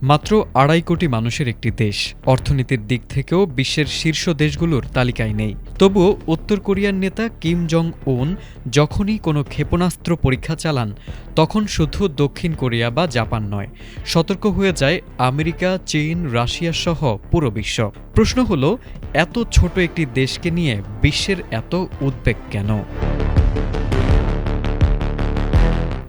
মাত্র ২.৫ কোটি মানুষের একটি দেশ, অর্থনীতির দিক থেকেও বিশ্বের শীর্ষ দেশগুলোর তালিকায় নেই। তবুও উত্তর কোরিয়ার নেতা কিম জং উন যখনই কোনো ক্ষেপণাস্ত্র পরীক্ষা চালান, তখন শুধু দক্ষিণ কোরিয়া বা জাপান নয়, সতর্ক হয়ে যায় আমেরিকা, চীন, রাশিয়া সহ পুরো বিশ্ব। প্রশ্ন হলো, এত ছোট একটি দেশকে নিয়ে বিশ্বের এত উদ্বেগ কেন?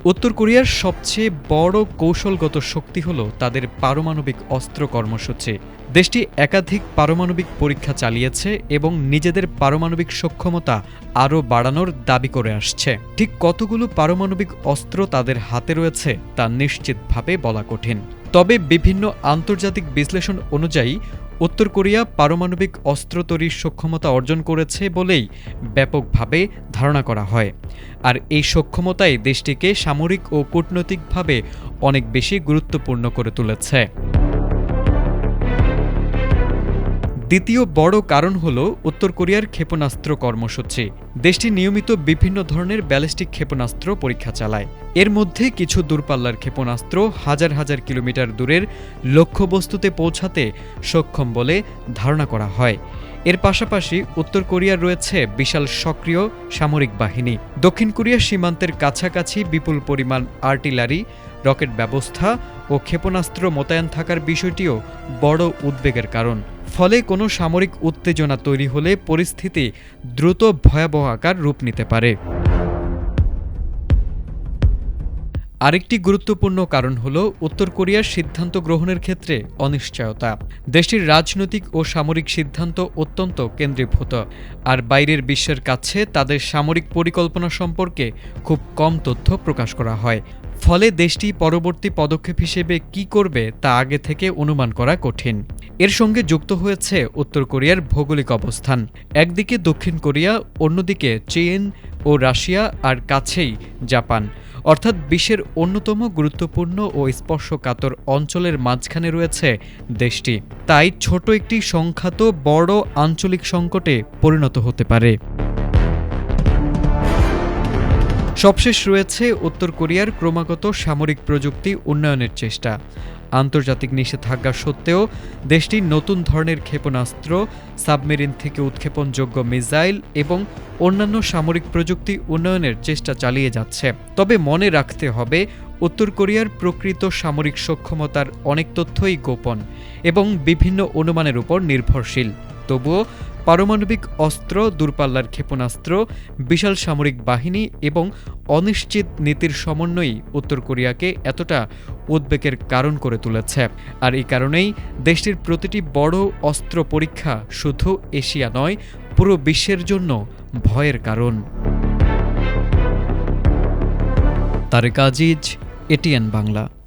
উত্তর কোরিয়ার সবচেয়ে বড় কৌশলগত শক্তি হল তাদের পারমাণবিক অস্ত্র কর্মসূচি। দেশটি একাধিক পারমাণবিক পরীক্ষা চালিয়েছে এবং নিজেদের পারমাণবিক সক্ষমতা আরও বাড়ানোর দাবি করে আসছে। ঠিক কতগুলো পারমাণবিক অস্ত্র তাদের হাতে রয়েছে তা নিশ্চিতভাবে বলা কঠিন। তবে বিভিন্ন আন্তর্জাতিক বিশ্লেষণ অনুযায়ী উত্তর কোরিয়া পারমাণবিক অস্ত্র তৈরির সক্ষমতা অর্জন করেছে বলেই ব্যাপকভাবে ধারণা করা হয়। আর এই সক্ষমতাই দেশটিকে সামরিক ও কূটনৈতিকভাবে অনেক বেশি গুরুত্বপূর্ণ করে তুলেছে। দ্বিতীয় বড় কারণ হল উত্তর কোরিয়ার ক্ষেপণাস্ত্র কর্মসূচি। দেশটি নিয়মিত বিভিন্ন ধরনের ব্যালিস্টিক ক্ষেপণাস্ত্র পরীক্ষা চালায়। এর মধ্যে কিছু দূরপাল্লার ক্ষেপণাস্ত্র হাজার হাজার কিলোমিটার দূরের লক্ষ্যবস্তুতে পৌঁছাতে সক্ষম বলে ধারণা করা হয়। এর পাশাপাশি উত্তর কোরিয়ার রয়েছে বিশাল সক্রিয় সামরিক বাহিনী। দক্ষিণ কোরিয়ার সীমান্তের কাছাকাছি বিপুল পরিমাণ আর্টিলারি, রকেট ব্যবস্থা ও ক্ষেপণাস্ত্র মোতায়েন থাকার বিষয়টিও বড় উদ্বেগের কারণ। ফলে কোনো সামরিক উত্তেজনা তৈরি হলে পরিস্থিতি দ্রুত ভয়াবহ আকার রূপ নিতে পারে। আরেকটি গুরুত্বপূর্ণ কারণ হল উত্তর কোরিয়ার সিদ্ধান্ত গ্রহণের ক্ষেত্রে অনিশ্চয়তা। দেশটির রাজনৈতিক ও সামরিক সিদ্ধান্ত অত্যন্ত কেন্দ্রীভূত, আর বাইরের বিশ্বের কাছে তাদের সামরিক পরিকল্পনা সম্পর্কে খুব কম তথ্য প্রকাশ করা হয়। ফলে দেশটি পরবর্তী পদক্ষেপ হিসেবে কী করবে তা আগে থেকে অনুমান করা কঠিন। এর সঙ্গে যুক্ত হয়েছে উত্তর কোরিয়ার ভৌগোলিক অবস্থান। একদিকে দক্ষিণ কোরিয়া, অন্যদিকে চীন ও রাশিয়া, আর কাছেই জাপান। অর্থাৎ বিশ্বের অন্যতম গুরুত্বপূর্ণ ও স্পর্শকাতর অঞ্চলের মাঝখানে রয়েছে দেশটি। তাই ছোট একটি সংখ্যাত বড় আঞ্চলিক সংকটে পরিণত হতে পারে। সবশেষ রয়েছে উত্তর কোরিয়ার ক্রমাগত সামরিক প্রযুক্তি উন্নয়নের চেষ্টা। আন্তর্জাতিক নিষেধাজ্ঞা সত্ত্বেও দেশটি নতুন ধরনের ক্ষেপণাস্ত্র, সাবমেরিন থেকে উৎক্ষেপণযোগ্য মিসাইল এবং অন্যান্য সামরিক প্রযুক্তি উন্নয়নের চেষ্টা চালিয়ে যাচ্ছে। তবে মনে রাখতে হবে, উত্তর কোরিয়ার প্রকৃত সামরিক সক্ষমতার অনেক তথ্যই গোপন এবং বিভিন্ন অনুমানের উপর নির্ভরশীল। তবুও পারমাণবিক অস্ত্র, দূরপাল্লার ক্ষেপণাস্ত্র, বিশাল সামরিক বাহিনী এবং অনিশ্চিত নীতির সমন্বয়ই উত্তর কোরিয়াকে এতটা উদ্বেগের কারণ করে তুলেছে। আর এই কারণেই দেশটির প্রতিটি বড় অস্ত্র পরীক্ষা শুধু এশিয়া নয়, পুরো বিশ্বের জন্য ভয়ের কারণ। তারেক আজিজ, এটিএন বাংলা।